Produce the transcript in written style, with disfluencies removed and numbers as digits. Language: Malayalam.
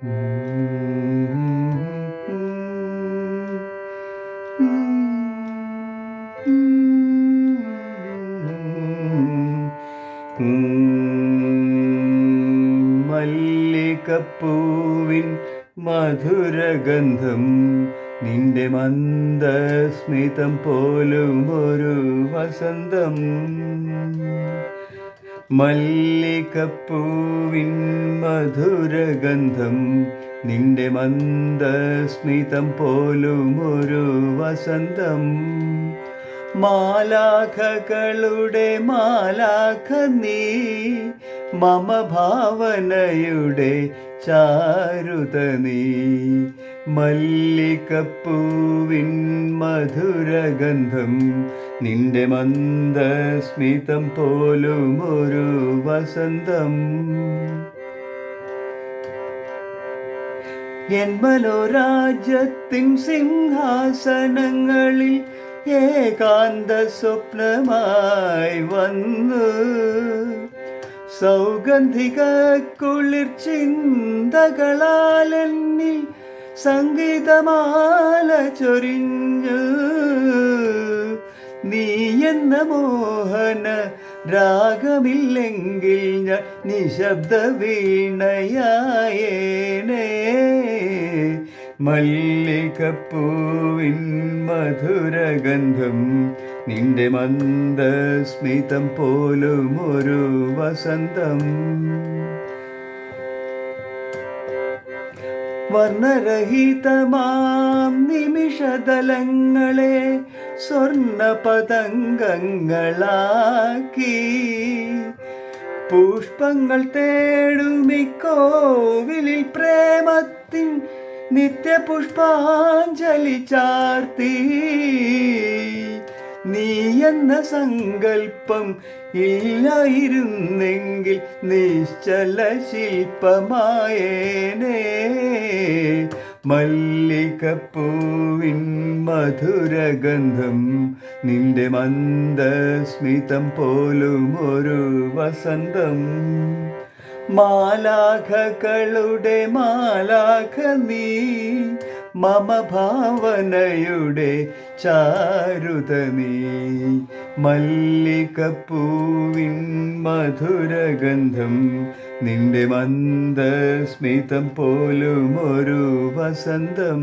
മല്ലികപ്പൂവിൻ മധുരഗന്ധം നിന്റെ മന്ദസ്മിതം പോലും ഒരു വസന്തം. മല്ലികപ്പൂവിൻ മധുരഗന്ധം നിന്റെ മന്ദസ്മിതം പോലും ഒരു വസന്തം. മാലാഖകളുടെ മാലാഖ നീ, മമ ഭാവനയുടെ ചാരുത നീ. മല്ലികപ്പൂവിൻ മധുരഗന്ധം നിന്റെ മന്ദസ്മിതം പോലും ഒരു വസന്തം. എൻ മനോരാജ്യത്തിൻ സിംഹാസനങ്ങളിൽ ഏകാന്ത സ്വപ്നമായി വന്നു സൗഗന്ധിക കുളിർ ചിന്തകളാൽ എന്നിൽ സംഗീതമാല ചൊരിഞ്ഞു. നീ എന്ന മോഹന രാഗമില്ലെങ്കിൽ ഞാൻ നിശബ്ദ വീണയായേനേ. മല്ലികപ്പൂവിൻ മധുരഗന്ധം നിന്റെ മന്ദസ്മിതം പോലും ഒരു വസന്തം. വർണ്ണരഹിതമാം നിമിഷതലങ്ങളെ സ്വർണ്ണ പതംഗങ്ങളാക്കി പുഷ്പങ്ങൾ തേടുമിക്കോവിലിൽ പ്രേമത്തിൻ നിത്യപുഷ്പാഞ്ജലി ചാർത്തി. നീ എന്ന സങ്കൽപ്പം ഇല്ലായിരുന്നെങ്കിൽ നിശ്ചല ശില്പമായേനേ. മല്ലികപ്പൂവിൻ മധുരഗന്ധം നിന്റെ മന്ദസ്മിതം പോലും ഒരു വസന്തം. മാലാഖകളുടെ മാലാഖ നീ, മമ ഭാവനയുടെ ചാരുത നീ. മല്ലികപ്പൂവിൻ മധുരഗന്ധം നിന്റെ മന്ദസ്മിതം പോലും ഒരു വസന്തം.